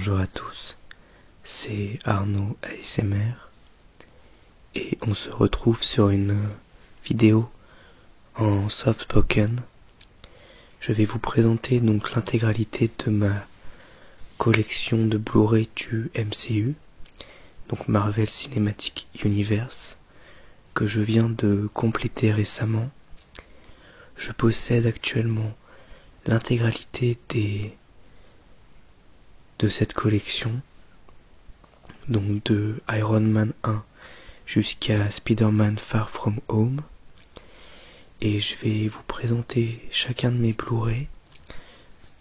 Bonjour à tous, c'est Arnaud ASMR et on se retrouve sur une vidéo en soft spoken. Je vais vous présenter donc l'intégralité de ma collection de Blu-ray du MCU, donc Marvel Cinematic Universe, que je viens de compléter récemment. Je possède actuellement l'intégralité de cette collection, donc de Iron Man 1 jusqu'à Spider-Man Far From Home, et je vais vous présenter chacun de mes Blu-ray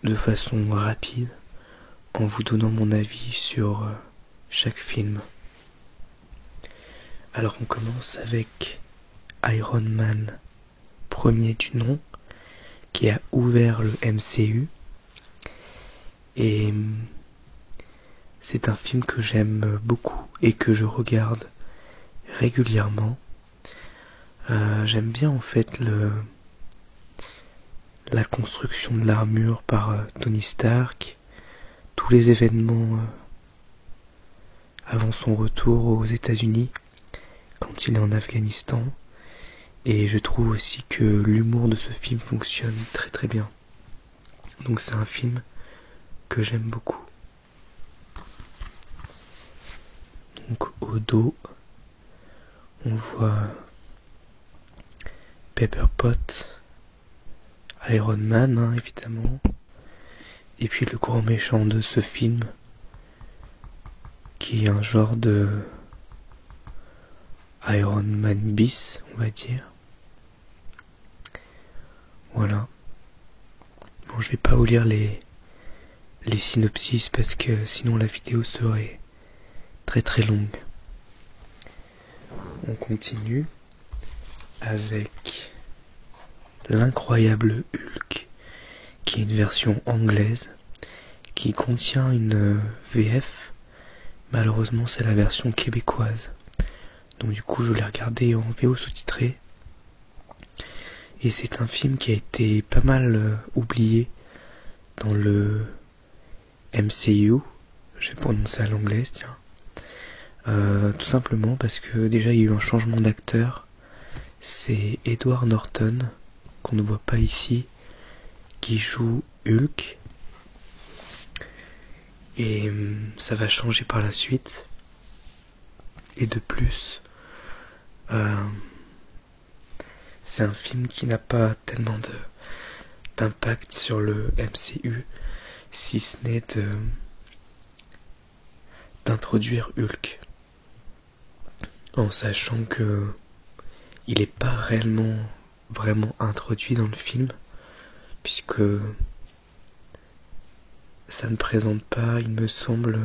de façon rapide en vous donnant mon avis sur chaque film. Alors on commence avec Iron Man, premier du nom, qui a ouvert le MCU, et c'est un film que j'aime beaucoup et que je regarde régulièrement. J'aime bien en fait la construction de l'armure par Tony Stark, tous les événements avant son retour aux États-Unis, quand il est en Afghanistan, et je trouve aussi que l'humour de ce film fonctionne très très bien. Donc c'est un film que j'aime beaucoup. Donc au dos, on voit Pepper Pot, Iron Man évidemment, et puis le grand méchant de ce film, qui est un genre de Iron Man bis, on va dire. Voilà. Bon, je vais pas vous lire les synopsis parce que sinon la vidéo serait très très longue. On continue avec l'incroyable Hulk, qui est une version anglaise qui contient une VF. Malheureusement c'est la version québécoise, donc du coup je l'ai regardé en VO sous-titré, et c'est un film qui a été pas mal oublié dans le MCU, je vais prononcer à l'anglaise, tiens. Tout simplement parce que déjà il y a eu un changement d'acteur. C'est Edward Norton, qu'on ne voit pas ici, qui joue Hulk, et ça va changer par la suite. Et de plus, c'est un film qui n'a pas tellement d'impact sur le MCU, si ce n'est d'introduire Hulk, en sachant que il n'est pas réellement vraiment introduit dans le film, puisque ça ne présente pas, il me semble,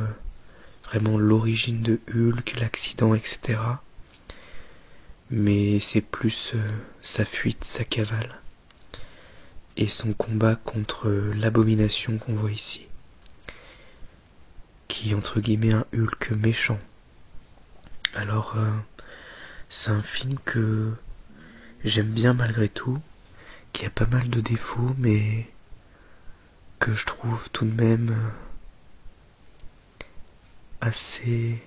vraiment l'origine de Hulk, l'accident, etc. Mais c'est plus sa fuite, sa cavale, et son combat contre l'abomination qu'on voit ici, qui est entre guillemets un Hulk méchant. Alors c'est un film que j'aime bien malgré tout, qui a pas mal de défauts, mais que je trouve tout de même assez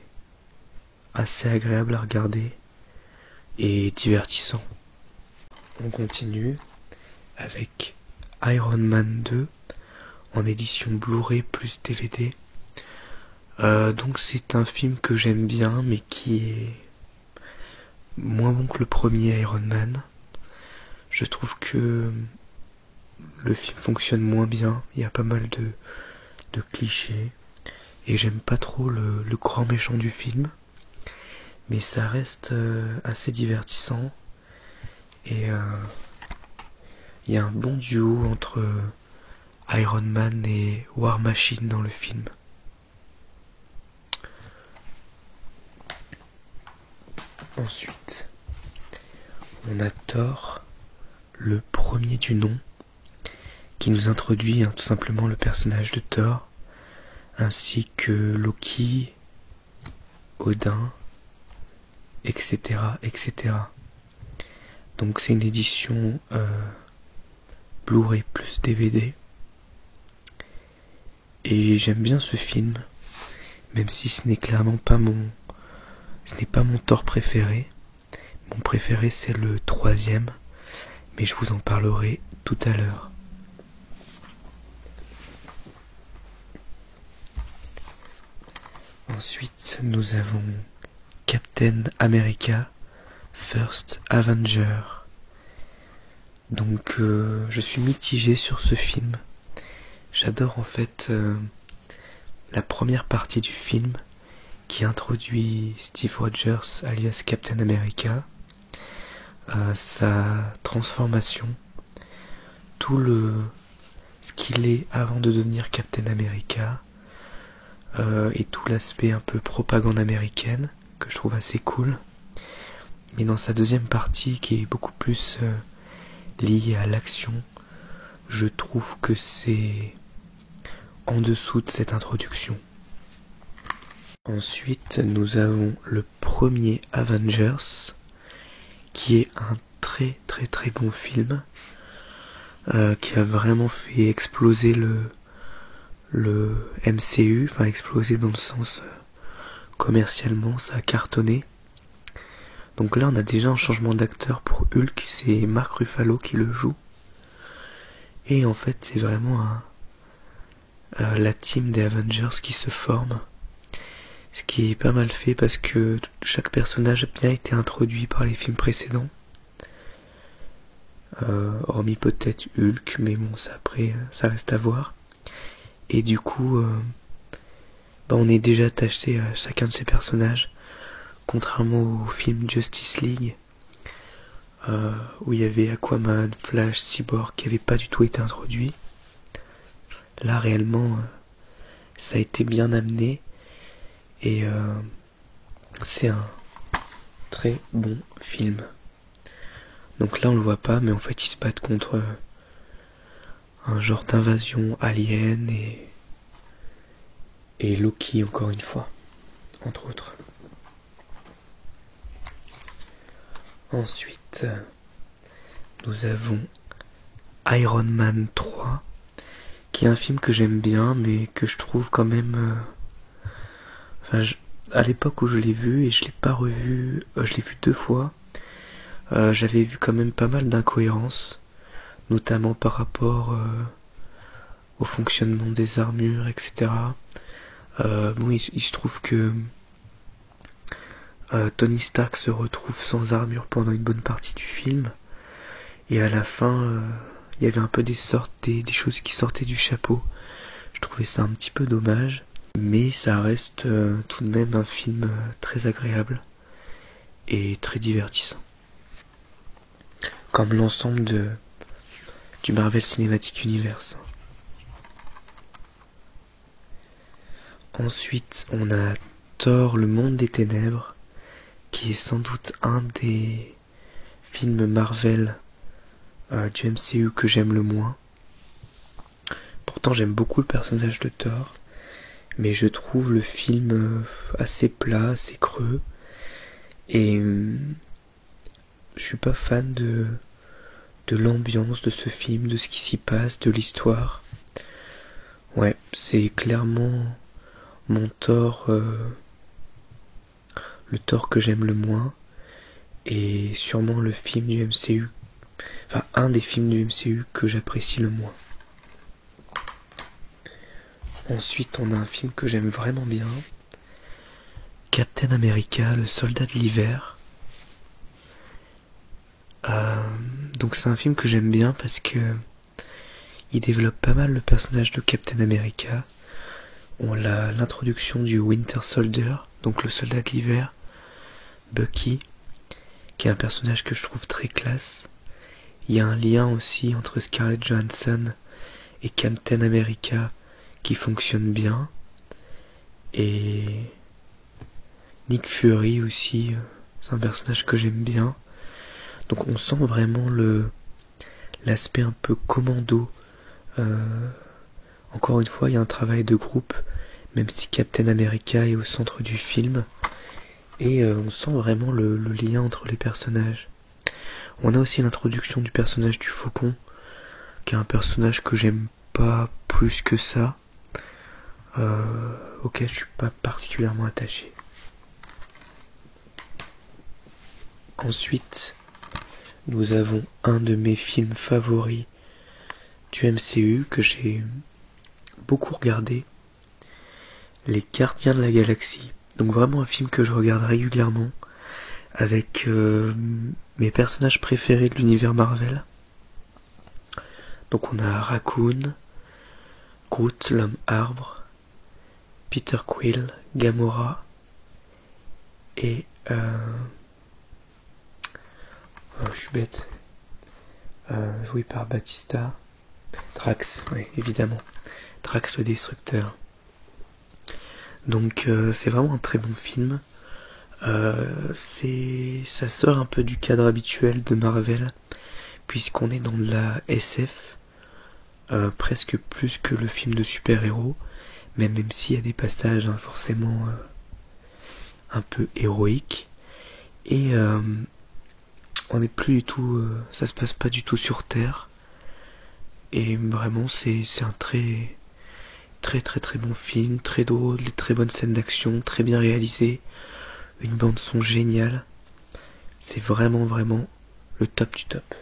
agréable à regarder et divertissant. On continue avec Iron Man 2 en édition Blu-ray plus DVD. Donc c'est un film que j'aime bien, mais qui est moins bon que le premier Iron Man. Je trouve que le film fonctionne moins bien, il y a pas mal de clichés, et j'aime pas trop le grand méchant du film, mais ça reste assez divertissant, et il y a un bon duo entre Iron Man et War Machine dans le film. Ensuite, on a Thor, le premier du nom, qui nous introduit tout simplement le personnage de Thor, ainsi que Loki, Odin, etc. etc. Donc c'est une édition Blu-ray plus DVD, et j'aime bien ce film. même si ce n'est clairement pas ce n'est pas mon Thor préféré. Mon préféré c'est le troisième, mais je vous en parlerai tout à l'heure. Ensuite, nous avons Captain America First Avenger. Donc je suis mitigé sur ce film. J'adore en fait la première partie du film qui introduit Steve Rogers alias Captain America, sa transformation, ce qu'il est avant de devenir Captain America, et tout l'aspect un peu propagande américaine que je trouve assez cool. Mais dans sa deuxième partie qui est beaucoup plus liée à l'action, je trouve que c'est en dessous de cette introduction. Ensuite, nous avons le premier Avengers, qui est un très très très bon film, qui a vraiment fait exploser le MCU, enfin exploser dans le sens commercialement, ça a cartonné. Donc là on a déjà un changement d'acteur pour Hulk, c'est Mark Ruffalo qui le joue. Et en fait c'est vraiment la team des Avengers qui se forme. Ce qui est pas mal fait parce que chaque personnage a bien été introduit par les films précédents. Hormis peut-être Hulk, mais bon ça après ça reste à voir. Et du coup on est déjà attaché à chacun de ces personnages. Contrairement au film Justice League, où il y avait Aquaman, Flash, Cyborg qui n'avaient pas du tout été introduits. Là réellement, ça a été bien amené et c'est un très bon film. Donc là on le voit pas, mais en fait ils se battent contre un genre d'invasion alien et Loki encore une fois, entre autres. Ensuite, nous avons Iron Man 3, qui est un film que j'aime bien, mais que je trouve quand même... à l'époque où je l'ai vu, et je l'ai pas revu, je l'ai vu 2 fois, j'avais vu quand même pas mal d'incohérences, notamment par rapport au fonctionnement des armures, etc. Il se trouve que Tony Stark se retrouve sans armure pendant une bonne partie du film, et à la fin il y avait un peu des choses qui sortaient du chapeau. Je trouvais ça un petit peu dommage, mais ça reste tout de même un film très agréable et très divertissant, comme l'ensemble du Marvel Cinematic Universe. Ensuite on a Thor, le monde des ténèbres, qui est sans doute un des films Marvel du MCU que j'aime le moins. Pourtant j'aime beaucoup le personnage de Thor, mais je trouve le film assez plat, assez creux, et je suis pas fan de l'ambiance de ce film, de ce qui s'y passe, de l'histoire. Ouais, c'est clairement mon Thor, le Thor que j'aime le moins, et sûrement le film du MCU, enfin un des films du MCU que j'apprécie le moins. Ensuite on a un film que j'aime vraiment bien, Captain America, le soldat de l'hiver. Donc c'est un film que j'aime bien parce que il développe pas mal le personnage de Captain America. On a l'introduction du Winter Soldier, donc le soldat de l'hiver, Bucky, qui est un personnage que je trouve très classe. Il y a un lien aussi entre Scarlett Johansson et Captain America qui fonctionne bien. Et Nick Fury aussi, c'est un personnage que j'aime bien. Donc on sent vraiment l'aspect un peu commando. Encore une fois, il y a un travail de groupe, même si Captain America est au centre du film. Et on sent vraiment le lien entre les personnages. On a aussi l'introduction du personnage du Faucon, qui est un personnage que j'aime pas plus que ça. auquel je suis pas particulièrement attaché. Ensuite, nous avons un de mes films favoris du MCU que j'ai beaucoup regardé, Les Gardiens de la Galaxie. Donc vraiment un film que je regarde régulièrement avec mes personnages préférés de l'univers Marvel. Donc on a Raccoon, Groot l'homme arbre, Peter Quill, Gamora et je suis bête. Joué par Batista. Drax, oui, évidemment. Drax le Destructeur. Donc c'est vraiment un très bon film. Ça sort un peu du cadre habituel de Marvel, puisqu'on est dans de la SF, presque plus que le film de super-héros, même s'il y a des passages forcément un peu héroïques. Et on n'est plus du tout, ça se passe pas du tout sur Terre. Et vraiment c'est un très très bon film, très drôle, très bonnes scènes d'action, très bien réalisé, une bande son géniale. C'est vraiment le top du top.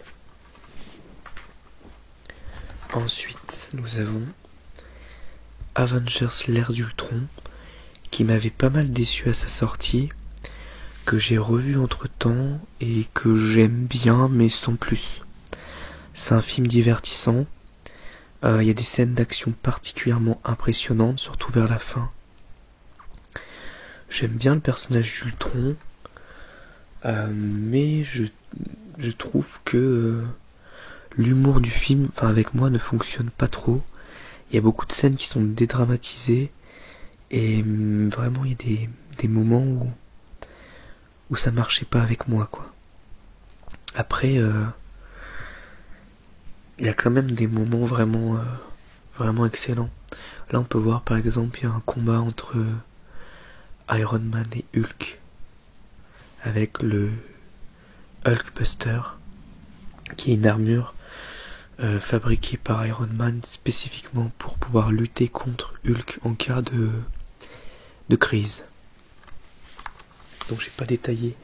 Ensuite nous avons Avengers l'ère d'Ultron, qui m'avait pas mal déçu à sa sortie, que j'ai revu entre temps et que j'aime bien mais sans plus. C'est un film divertissant. Il y a des scènes d'action particulièrement impressionnantes, surtout vers la fin. J'aime bien le personnage d'Ultron, mais je trouve que l'humour du film, avec moi, ne fonctionne pas trop. Il y a beaucoup de scènes qui sont dédramatisées, et vraiment il y a des moments où ça marchait pas avec moi, quoi. Après, il y a quand même des moments vraiment excellents. Là on peut voir par exemple il y a un combat entre Iron Man et Hulk, avec le Hulkbuster, qui est une armure fabriquée par Iron Man spécifiquement pour pouvoir lutter contre Hulk en cas de crise. Donc j'ai pas détaillé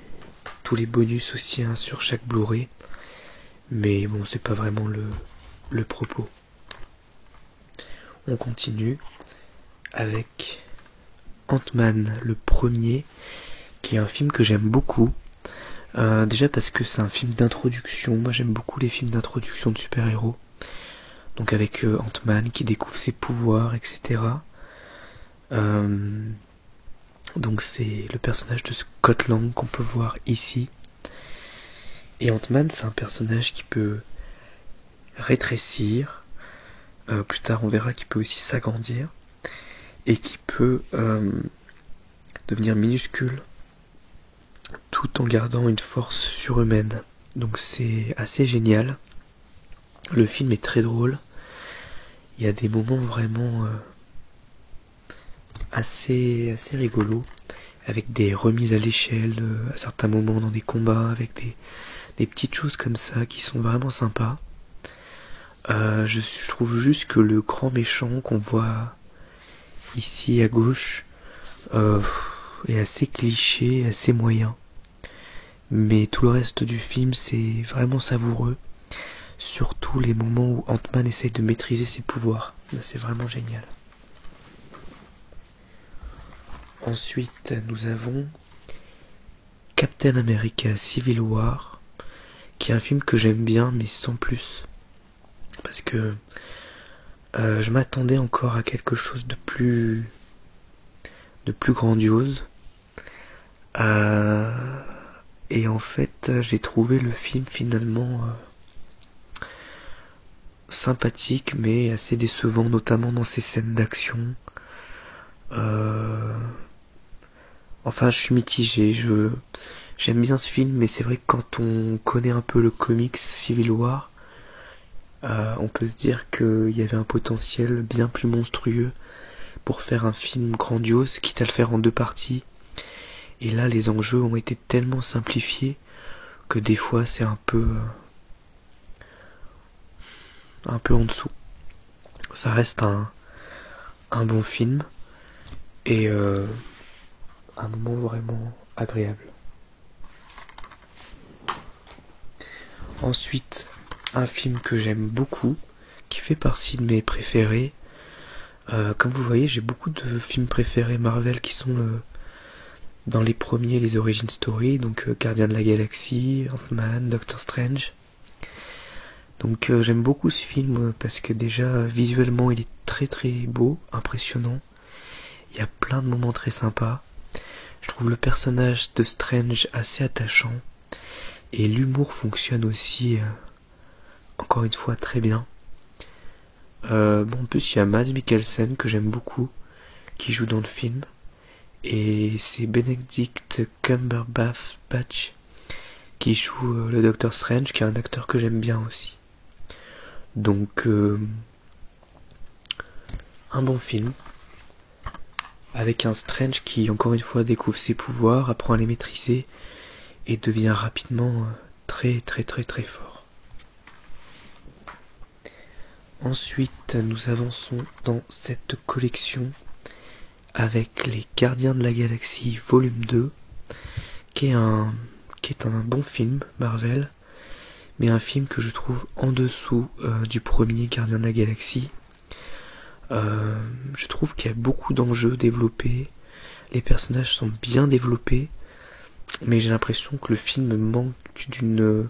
tous les bonus aussi sur chaque Blu-ray, mais bon c'est pas vraiment le propos. On continue avec Ant-Man le premier, qui est un film que j'aime beaucoup. Déjà parce que c'est un film d'introduction. Moi j'aime beaucoup les films d'introduction de super-héros. Donc avec Ant-Man qui découvre ses pouvoirs, etc. Donc c'est le personnage de Scott Lang qu'on peut voir ici. Et Ant-Man c'est un personnage qui peut rétrécir. Plus tard on verra qu'il peut aussi s'agrandir. Et qui peut devenir minuscule tout en gardant une force surhumaine. Donc c'est assez génial. Le film est très drôle. Il y a des moments vraiment assez rigolos, avec des remises à l'échelle à certains moments dans des combats, avec des petites choses comme ça qui sont vraiment sympas. Je trouve juste que le grand méchant qu'on voit ici à gauche est assez cliché, assez moyen. Mais tout le reste du film c'est vraiment savoureux. Surtout les moments où Ant-Man essaye de maîtriser ses pouvoirs. Là, c'est vraiment génial. Ensuite, nous avons Captain America Civil War, qui est un film que j'aime bien, mais sans plus. Parce que je m'attendais encore à quelque chose de plus grandiose. Et en fait, j'ai trouvé le film finalement sympathique, mais assez décevant, notamment dans ses scènes d'action. Enfin, je suis mitigé. J'aime bien ce film, mais c'est vrai que quand on connaît un peu le comics Civil War, on peut se dire qu'il y avait un potentiel bien plus monstrueux pour faire un film grandiose, quitte à le faire en 2 parties. Et là, les enjeux ont été tellement simplifiés que des fois, c'est un peu en dessous. Ça reste un bon film, et un moment vraiment agréable. Ensuite, un film que j'aime beaucoup, qui fait partie de mes préférés. Comme vous voyez, j'ai beaucoup de films préférés Marvel qui sont dans les premiers, les origin story, donc Gardiens de la Galaxie, Ant-Man, Doctor Strange. Donc j'aime beaucoup ce film parce que déjà visuellement il est très très beau, impressionnant. Il y a plein de moments très sympas. Je trouve le personnage de Strange assez attachant. Et l'humour fonctionne aussi, encore une fois, très bien. Bon, en plus, il y a Mads Mikkelsen que j'aime beaucoup, qui joue dans le film. Et c'est Benedict Cumberbatch qui joue le Docteur Strange, qui est un acteur que j'aime bien aussi. Donc, un bon film. Avec un Strange qui, encore une fois, découvre ses pouvoirs, apprend à les maîtriser et devient rapidement très très très très fort. Ensuite, nous avançons dans cette collection avec les Gardiens de la Galaxie volume 2, qui est un bon film Marvel, mais un film que je trouve en dessous du premier Gardien de la Galaxie. Je trouve qu'il y a beaucoup d'enjeux développés, les personnages sont bien développés, mais j'ai l'impression que le film manque d'une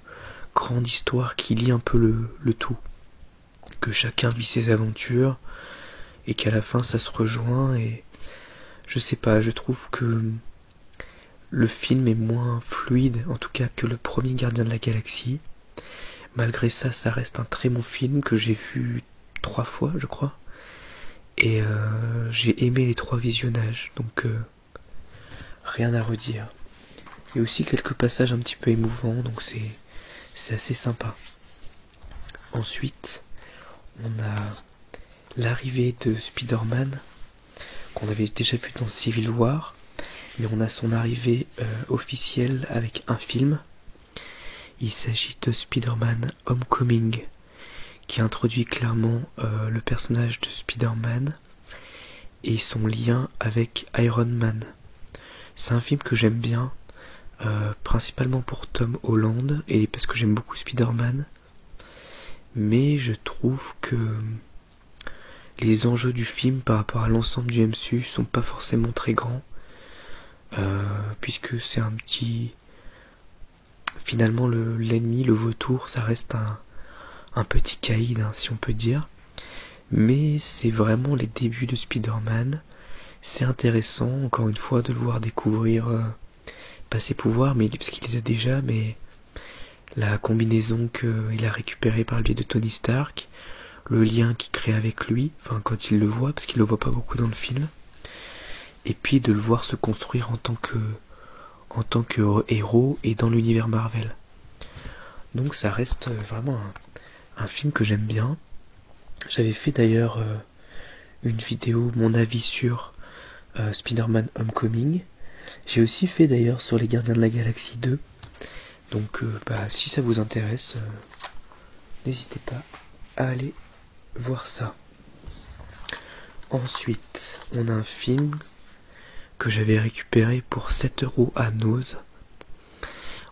grande histoire qui lie un peu le tout. Que chacun vit ses aventures et qu'à la fin ça se rejoint, et je sais pas, je trouve que le film est moins fluide en tout cas que le premier Gardien de la Galaxie. Malgré ça, ça reste un très bon film que j'ai vu 3 fois je crois, et j'ai aimé les 3 visionnages, donc rien à redire. Il y a aussi quelques passages un petit peu émouvants, donc c'est assez sympa. Ensuite, on a l'arrivée de Spider-Man, qu'on avait déjà vu dans Civil War, mais on a son arrivée officielle avec un film. Il s'agit de Spider-Man Homecoming, qui introduit clairement le personnage de Spider-Man et son lien avec Iron Man. C'est un film que j'aime bien, principalement pour Tom Holland et parce que j'aime beaucoup Spider-Man, mais je trouve que les enjeux du film par rapport à l'ensemble du MCU sont pas forcément très grands, puisque c'est un petit... Finalement l'ennemi, le vautour, ça reste un petit caïd, hein, si on peut dire, mais c'est vraiment les débuts de Spider-Man. C'est intéressant encore une fois de le voir découvrir pas ses pouvoirs, mais parce qu'il les a déjà, mais la combinaison qu'il a récupérée par le biais de Tony Stark, le lien qu'il crée avec lui, enfin quand il le voit, parce qu'il le voit pas beaucoup dans le film, et puis de le voir se construire en tant que héros et dans l'univers Marvel. Donc ça reste vraiment un film que j'aime bien. J'avais fait d'ailleurs une vidéo, mon avis sur Spider-Man Homecoming. J'ai aussi fait d'ailleurs sur les Gardiens de la Galaxie 2. Donc si ça vous intéresse, n'hésitez pas à aller voir ça. Ensuite, on a un film que j'avais récupéré pour 7€ à Nose,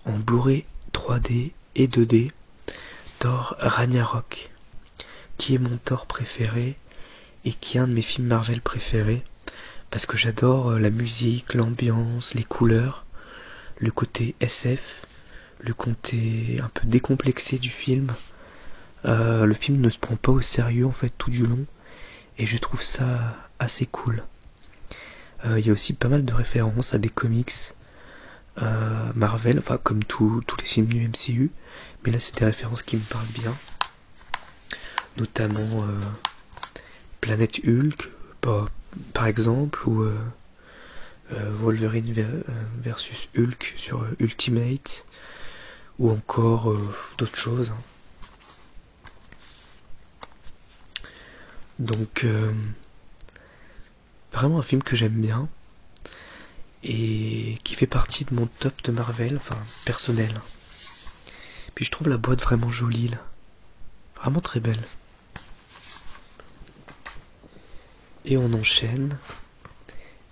en Blu-ray 3D et 2D, Thor Ragnarok, qui est mon Thor préféré et qui est un de mes films Marvel préférés, parce que j'adore la musique, l'ambiance, les couleurs, le côté SF, le côté un peu décomplexé du film. Le film ne se prend pas au sérieux en fait tout du long, et je trouve ça assez cool. Il y a aussi pas mal de références à des comics Marvel, enfin comme tous les films du MCU, mais là c'est des références qui me parlent bien, notamment Planète Hulk par exemple, ou Wolverine versus Hulk sur Ultimate, ou encore d'autres choses, hein. Donc vraiment un film que j'aime bien et qui fait partie de mon top de Marvel, enfin personnel. Puis je trouve la boîte vraiment jolie là, vraiment très belle. Et on enchaîne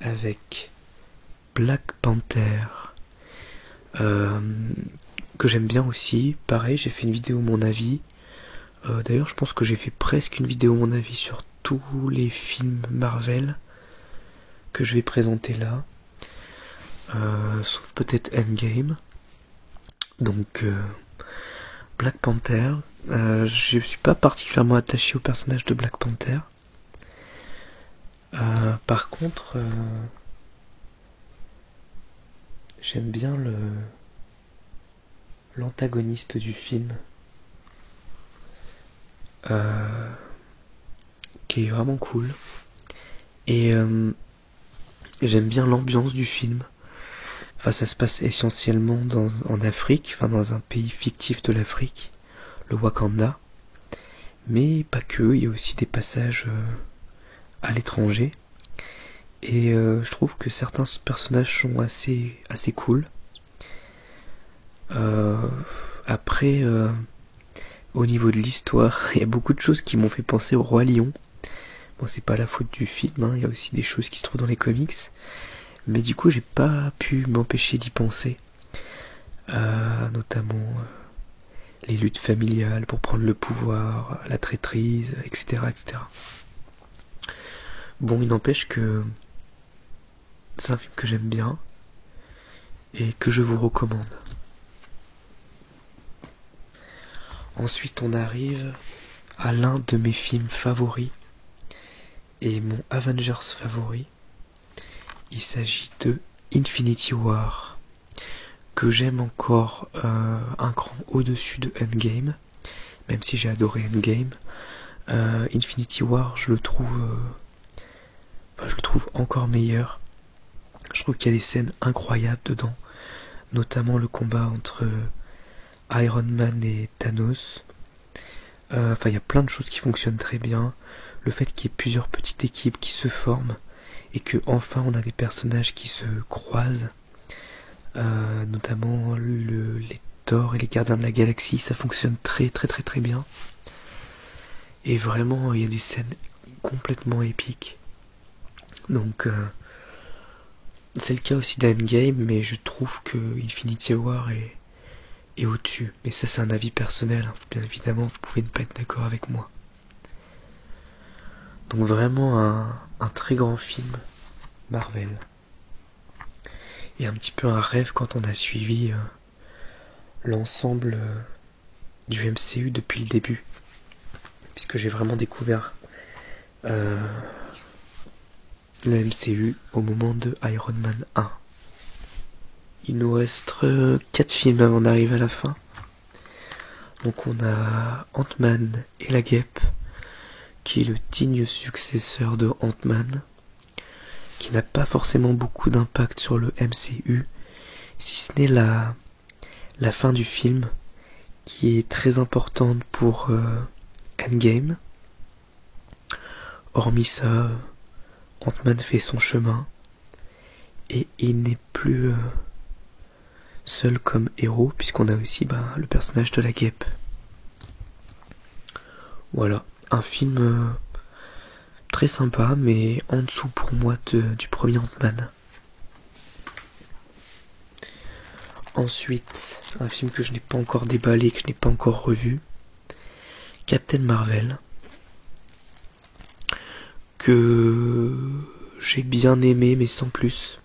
avec Black Panther, que j'aime bien aussi. Pareil, j'ai fait une vidéo mon avis. D'ailleurs, je pense que j'ai fait presque une vidéo mon avis sur tous les films Marvel que je vais présenter là. Sauf peut-être Endgame. Donc Black Panther. Je suis pas particulièrement attaché au personnage de Black Panther. Par contre, j'aime bien l'antagoniste du film, qui est vraiment cool. Et j'aime bien l'ambiance du film. Enfin, ça se passe essentiellement en Afrique, enfin dans un pays fictif de l'Afrique, le Wakanda. Mais pas que, il y a aussi des passages à l'étranger. Et je trouve que certains personnages sont assez cool. Après, au niveau de l'histoire, il y a beaucoup de choses qui m'ont fait penser au Roi Lion. Bon, c'est pas la faute du film, hein, il y a aussi des choses qui se trouvent dans les comics. Mais du coup, j'ai pas pu m'empêcher d'y penser. Notamment les luttes familiales pour prendre le pouvoir, la traîtrise, etc., etc. Bon, il n'empêche que c'est un film que j'aime bien et que je vous recommande. Ensuite, on arrive à l'un de mes films favoris et mon Avengers favori. Il s'agit de Infinity War, que j'aime encore un cran au-dessus de Endgame, même si j'ai adoré Endgame. Infinity War, je le trouve encore meilleur. Je trouve qu'il y a des scènes incroyables dedans, notamment le combat entre Iron Man et Thanos. Enfin, il y a plein de choses qui fonctionnent très bien. Le fait qu'il y ait plusieurs petites équipes qui se forment et que enfin on a des personnages qui se croisent, notamment les Thor et les Gardiens de la Galaxie, ça fonctionne très bien. Et vraiment, il y a des scènes complètement épiques. Donc, c'est le cas aussi d'Endgame, mais je trouve que Infinity War est au-dessus. Mais ça, c'est un avis personnel, hein. Bien évidemment, vous pouvez ne pas être d'accord avec moi. Donc vraiment un très grand film Marvel. Et un petit peu un rêve quand on a suivi l'ensemble du MCU depuis le début. Puisque j'ai vraiment découvert le MCU au moment de Iron Man 1. Il nous reste 4 films avant d'arriver à la fin. Donc on a Ant-Man et la Guêpe, qui est le digne successeur de Ant-Man, qui n'a pas forcément beaucoup d'impact sur le MCU, si ce n'est la fin du film, qui est très importante pour Endgame. Hormis ça, Ant-Man fait son chemin, et il n'est plus seul comme héros, puisqu'on a aussi le personnage de la Guêpe. Voilà, un film très sympa, mais en dessous pour moi du premier Ant-Man. Ensuite, un film que je n'ai pas encore déballé, que je n'ai pas encore revu, Captain Marvel, que j'ai bien aimé mais sans plus.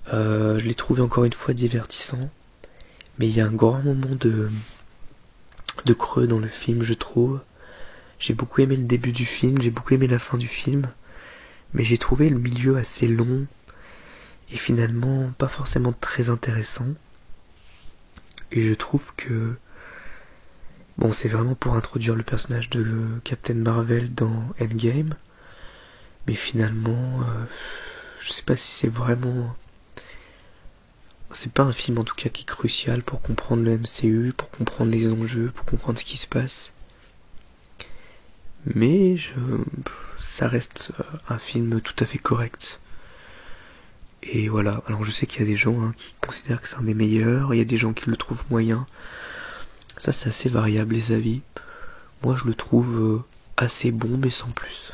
Je l'ai trouvé encore une fois divertissant, mais il y a un grand moment de creux dans le film, je trouve. J'ai beaucoup aimé le début du film, j'ai beaucoup aimé la fin du film, mais j'ai trouvé le milieu assez long et finalement pas forcément très intéressant. Et je trouve que bon, c'est vraiment pour introduire le personnage de Captain Marvel dans Endgame, mais finalement je sais pas si c'est vraiment... C'est pas un film en tout cas qui est crucial pour comprendre le MCU, pour comprendre les enjeux, pour comprendre ce qui se passe. Mais ça reste un film tout à fait correct. Et voilà, alors je sais qu'il y a des gens qui considèrent que c'est un des meilleurs, il y a des gens qui le trouvent moyen. Ça c'est assez variable les avis. Moi je le trouve assez bon mais sans plus.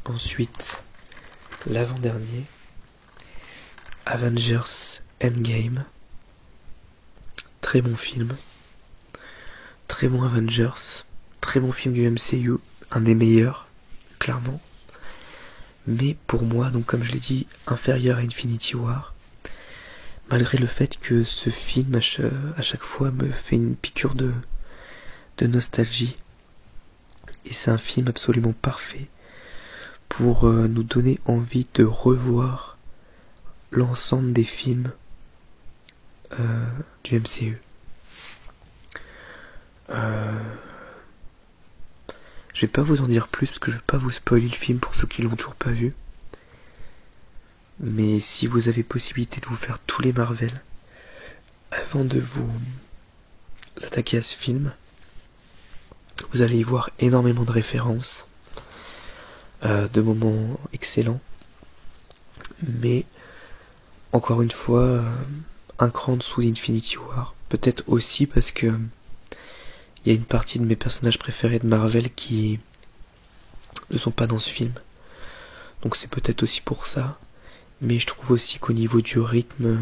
Ensuite, l'avant-dernier, Avengers Endgame. Très bon film. Très bon Avengers. Très bon film du MCU. Un des meilleurs, clairement. Mais pour moi, donc comme je l'ai dit, inférieur à Infinity War. Malgré le fait que ce film, à chaque fois, me fait une piqûre de nostalgie. Et c'est un film absolument parfait pour nous donner envie de revoir l'ensemble des films du MCU. Je vais pas vous en dire plus parce que je vais pas vous spoiler le film pour ceux qui l'ont toujours pas vu. Mais si vous avez possibilité de vous faire tous les Marvel avant de vous attaquer à ce film, vous allez y voir énormément de références, de moments excellents, mais encore une fois, un cran en dessous d'Infinity War. Peut-être aussi parce que il y a une partie de mes personnages préférés de Marvel qui ne sont pas dans ce film. Donc c'est peut-être aussi pour ça. Mais je trouve aussi qu'au niveau du rythme,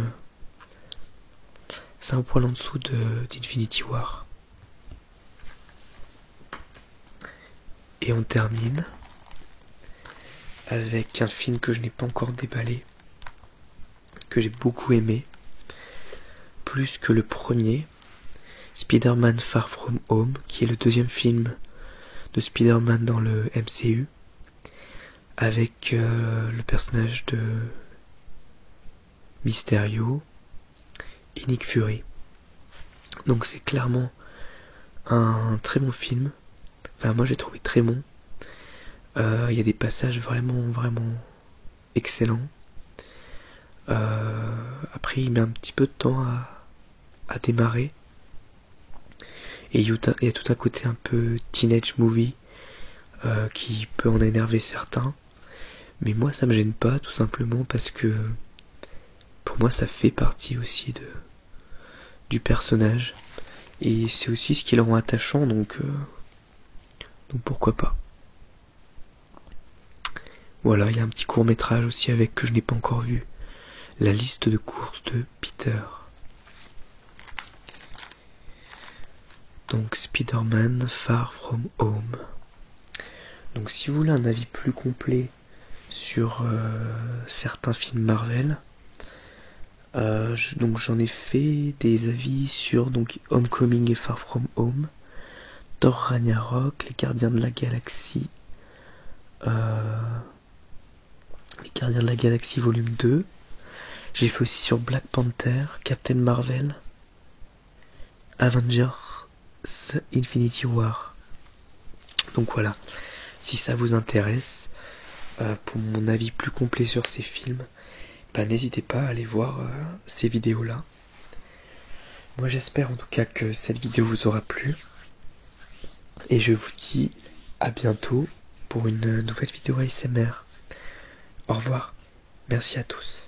c'est un poil en dessous d'Infinity War. Et on termine avec un film que je n'ai pas encore déballé, que j'ai beaucoup aimé, plus que le premier, Spider-Man Far From Home, qui est le deuxième film de Spider-Man dans le MCU, avec le personnage de Mysterio et Nick Fury. Donc c'est clairement un très bon film. Enfin, moi j'ai trouvé très bon. Il y a des passages vraiment excellents. Après il met un petit peu de temps à démarrer. Et il y a tout un côté un peu teenage movie qui peut en énerver certains. Mais moi ça me gêne pas, tout simplement parce que pour moi ça fait partie aussi du personnage. Et c'est aussi ce qui le rend attachant, donc pourquoi pas. Voilà, il y a un petit court-métrage aussi avec que je n'ai pas encore vu. La liste de courses de Peter. Donc Spider-Man Far From Home. Donc si vous voulez un avis plus complet sur certains films Marvel, donc j'en ai fait des avis sur donc Homecoming et Far From Home, Thor Ragnarok, Les Gardiens de la Galaxie, volume 2. J'ai fait aussi sur Black Panther, Captain Marvel, Avengers Infinity War. Donc voilà, si ça vous intéresse, pour mon avis plus complet sur ces films, n'hésitez pas à aller voir ces vidéos-là. Moi j'espère en tout cas que cette vidéo vous aura plu. Et je vous dis à bientôt pour une nouvelle vidéo ASMR. Au revoir, merci à tous.